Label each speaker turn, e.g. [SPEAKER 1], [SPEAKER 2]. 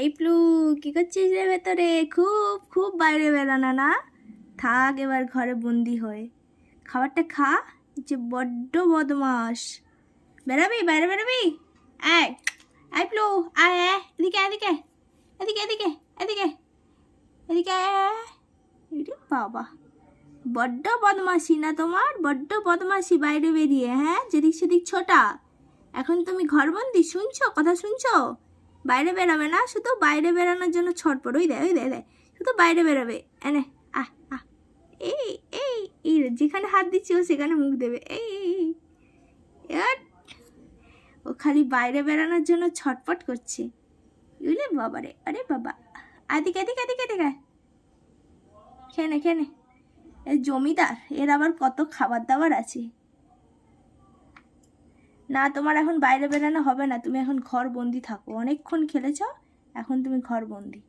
[SPEAKER 1] এই প্লু, কি করছিস রে ভেতরে? খুব খুব বাইরে বেরানো না, থাক এবার ঘরে বন্দি হয়ে। খাবারটা খা, যে বড্ড বদমাস। বেরাবি, বাইরে বেরাবি? আয় আয় প্লু, আয় আয়, এদিকে এদিকে এদিকে এদিকে এদিকে এদিকে আয়। এরে বাবা, বড্ড বদমাসি না তোমার? বড্ড বদমাসি বাইরে বেরিয়ে, হ্যাঁ, যেদিক সেদিক ছোটা। এখন তুমি ঘরবন্দি, শুনছো কথা, শুনছো? বাইরে বেরাবে না, শুধু বাইরে বেরানোর জন্য ছটপট। ওই দেয় ওই দেয় দেয়, শুধু বাইরে বেরাবে। এনে আহ আহ, এই এই এই যেখানে হাত দিচ্ছি ও সেখানে মুখ দেবে। এই ও খালি বাইরে বেরানোর জন্য ছটপট করছে। বুঝলে বাবা রে, আরে বাবা, এদিকে এদিকে এদিকে এদিকে, খেয়ে নে খেয়ে নে। এ জমিদার, এর আবার কত খাবার দাবার আছে। না, তোমার এখন বাইরে বেরানো হবে না, তুমি এখন ঘর বন্দি থাকো। অনেকক্ষণ খেলেছ, এখন তুমি ঘর বন্দি।